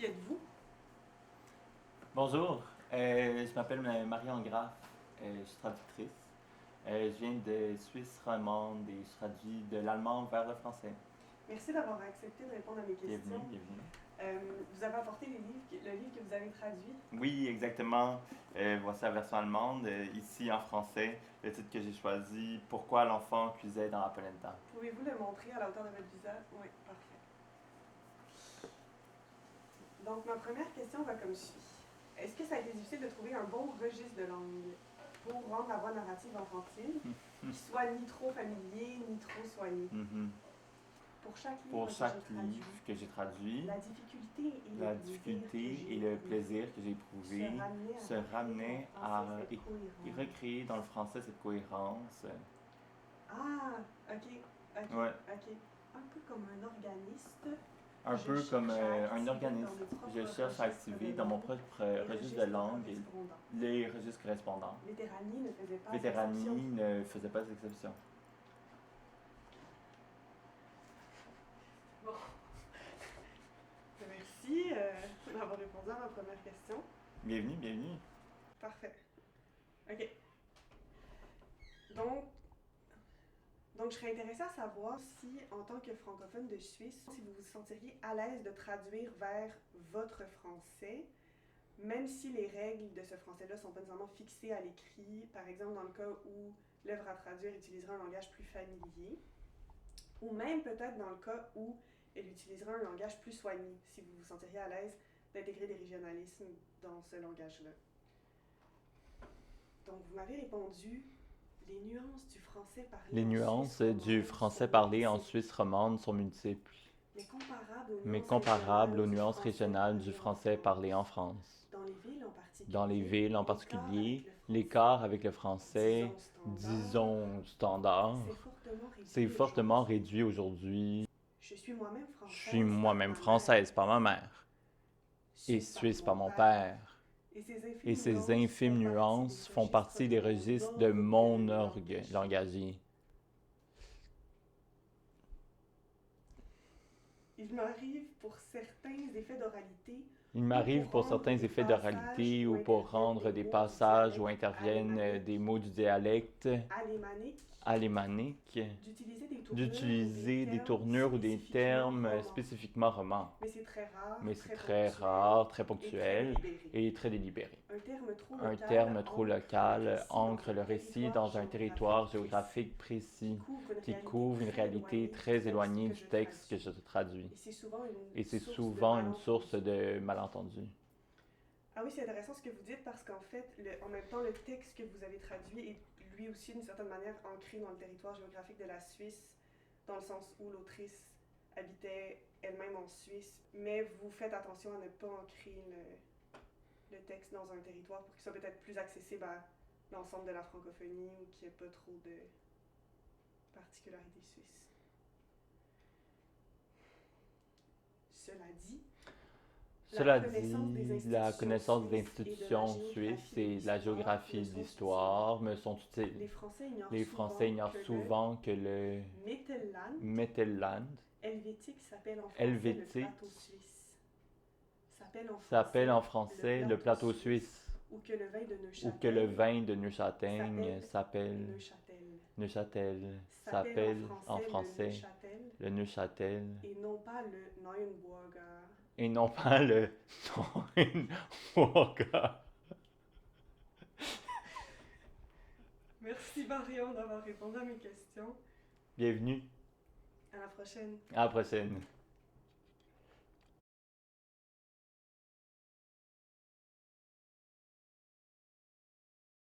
Qui êtes-vous? Bonjour, je m'appelle Marion Graff, je suis traductrice. Je viens de Suisse romande et je traduis de l'allemand vers le français. Merci d'avoir accepté de répondre à mes Bienvenue, questions. bienvenue. Vous avez apporté le livre que vous avez traduit. Oui, exactement. Voici la version allemande. Ici en français, le titre que j'ai choisi, Pourquoi l'enfant cuisait dans la polenta. Pouvez-vous le montrer à la hauteur de votre visage? Oui, parfait. Donc, ma première question va comme suit. Est-ce que ça a été difficile de trouver un bon registre de langue pour rendre la voix narrative enfantine qui soit ni trop familier, ni trop soigné? Pour chaque livre Pour chaque livre que j'ai traduit, la difficulté la difficulté et le plaisir que j'ai éprouvé se ramenaient à recréer dans le français cette cohérence. Ah, ok, ok, Ouais. ok. Un peu comme un organiste. Un Je peu cherche comme à un activer organiste. dans mes propres Je cherche à registres activer de dans mon langue propre les registre de registres langue correspondants. les registres correspondants. Vétéranie ne faisait pas Vétéranie exception. ne faisait pas d'exception. Bon, merci d'avoir répondu à ma première question. Bienvenue, bienvenue. Parfait. Ok. Donc, je serais intéressée à savoir si, en tant que francophone de Suisse, si vous vous sentiriez à l'aise de traduire vers votre français, même si les règles de ce français-là sont pas nécessairement fixées à l'écrit, par exemple dans le cas où l'œuvre à traduire utiliserait un langage plus familier, ou même peut-être dans le cas où elle utiliserait un langage plus soigné, si vous vous sentiriez à l'aise d'intégrer des régionalismes dans ce langage-là. Donc, vous m'avez répondu, les nuances du français parlé Les nuances du français parlé en Suisse romande sont multiples, mais comparables aux nuances régionales du français parlé en France. Dans les villes en particulier, l'écart avec le français, disons standard, c'est fortement réduit aujourd'hui. Je suis moi-même Je suis moi-même française par ma mère et suisse par mon père. Et ces infimes nuances font partie des registres de mon orgue langagier. Il m'arrive pour certains effets d'oralité ou pour rendre des passages où interviennent des mots du dialecte alémanique, d'utiliser des tournures ou des termes spécifiquement romans. Mais c'est très rare, très ponctuel et très délibéré. Un terme trop local ancre le récit dans un territoire géographique précis qui couvre une réalité très éloignée du texte que je traduis. Et c'est souvent une source de malentendus. Ah oui, c'est intéressant ce que vous dites parce qu'en fait, en même temps, le texte que vous avez traduit est lui aussi d'une certaine manière ancré dans le territoire géographique de la Suisse, dans le sens où l'autrice habitait elle-même en Suisse, mais vous faites attention à ne pas ancrer le texte dans un territoire pour qu'il soit peut-être plus accessible à l'ensemble de la francophonie ou qu'il n'y ait pas trop de particularités suisses. Cela dit, la connaissance des institutions suisses et de la géographie et de l'histoire me sont utiles. Les Français ignorent souvent que le Mittelland helvétique s'appelle en français le plateau suisse, ou que le vin de Neuchâtel s'appelle Neuchâtel, s'appelle en français le Neuchâtel, et non pas le Neuenburger. Merci Marion d'avoir répondu à mes questions. Bienvenue. À la prochaine. À la prochaine.